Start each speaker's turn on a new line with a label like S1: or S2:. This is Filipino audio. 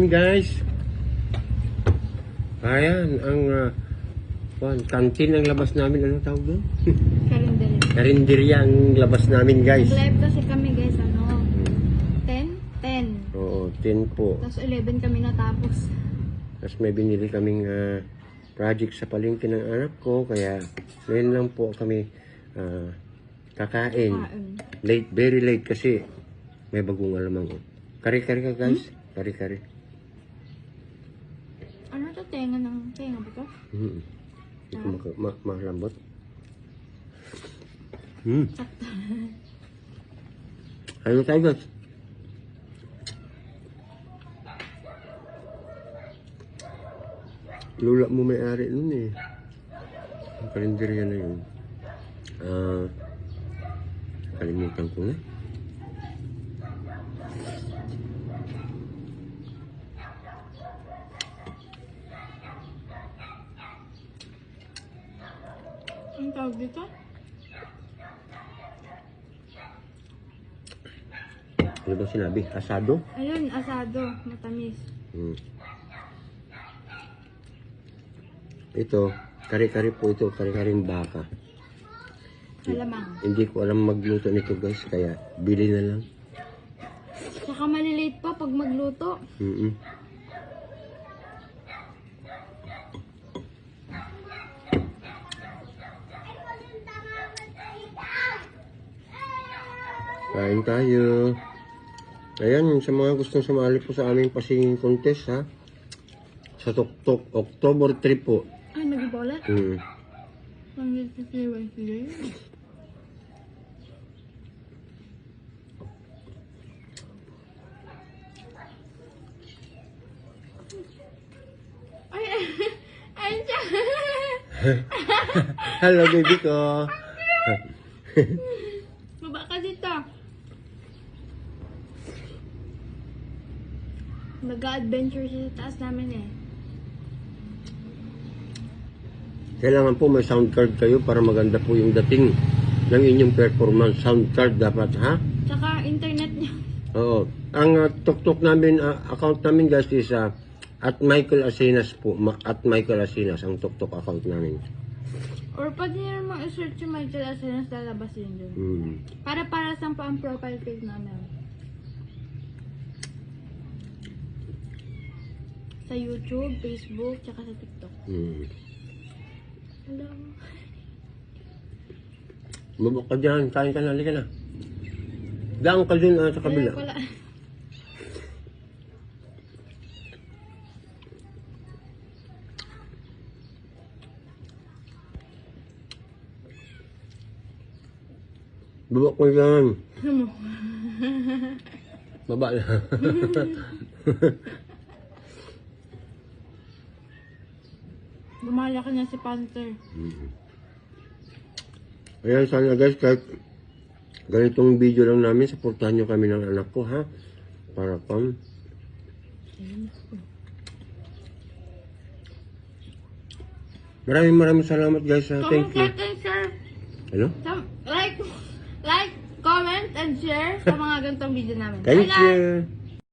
S1: Guys, ayan ang kantin ang labas namin. Ano tawag doon?
S2: Karinderya.
S1: Karinderya ang labas namin, guys.
S2: Nag-live kasi kami guys, 10?
S1: Oo, 10 po.
S2: Tapos 11 kami natapos.
S1: Tapos may binili kaming project sa palengke ng anak ko. Kaya ngayon lang po kami kakain. Late, very late kasi may bagong alamang. Kari-kari ka, guys. Kari-kari.
S2: Ano to? Tenga ba to?
S1: Hindi ko makalambot. Ano tayo, guys? Lula mo may-ari nun eh. Ang karinderya na yun. Kalimutan ko na.
S2: Ang tawag dito?
S1: Ano ba sinabi? Asado?
S2: Ayun, asado. Matamis.
S1: Ito, kari-kari po ito. Kari-karing baka.
S2: Malamang.
S1: Hindi ko alam magluto nito, guys. Kaya bili na lang.
S2: Saka malilate pa pag magluto.
S1: Kain tayo. Ayan, sa mga gustong sumali po sa aming pasinging contest, ha? Sa Tuktok, October 3 po.
S2: Ay, nag-bola? Ang nagtitiwan sila yun. Ay, siya.
S1: Hello, baby ko.
S2: Baba ka dito. Mag-adventure sa taas namin eh.
S1: Kailangan po may sound card kayo para maganda po yung dating ng inyong performance. Sound card dapat, ha?
S2: Tsaka internet niya.
S1: Oo. Ang Tuktok namin, account namin, guys, is at Michael Asinas po. At Michael Asinas, ang Tuktok account namin.
S2: Or pwede nyo naman i-search yung Michael Asinas, lalabas yun dun. Para saan pa ang profile page namin. Sa YouTube, Facebook, tsaka sa TikTok. Hello.
S1: Bubok ka dyan, kain ka na, halika na. Daan ka dun sa kabila.
S2: Wala.
S1: Bubok ko dyan.
S2: Ano mo?
S1: Baba na.
S2: Bumala ka na si Panther.
S1: Ayan, sana guys, kahit ganitong video lang namin, supportahan nyo kami ng anak ko, ha? Para pang maraming salamat, guys, ha? Thank you.
S2: Comment and share.
S1: Ano?
S2: Like, comment and share sa mga ganitong video namin.
S1: Thank you.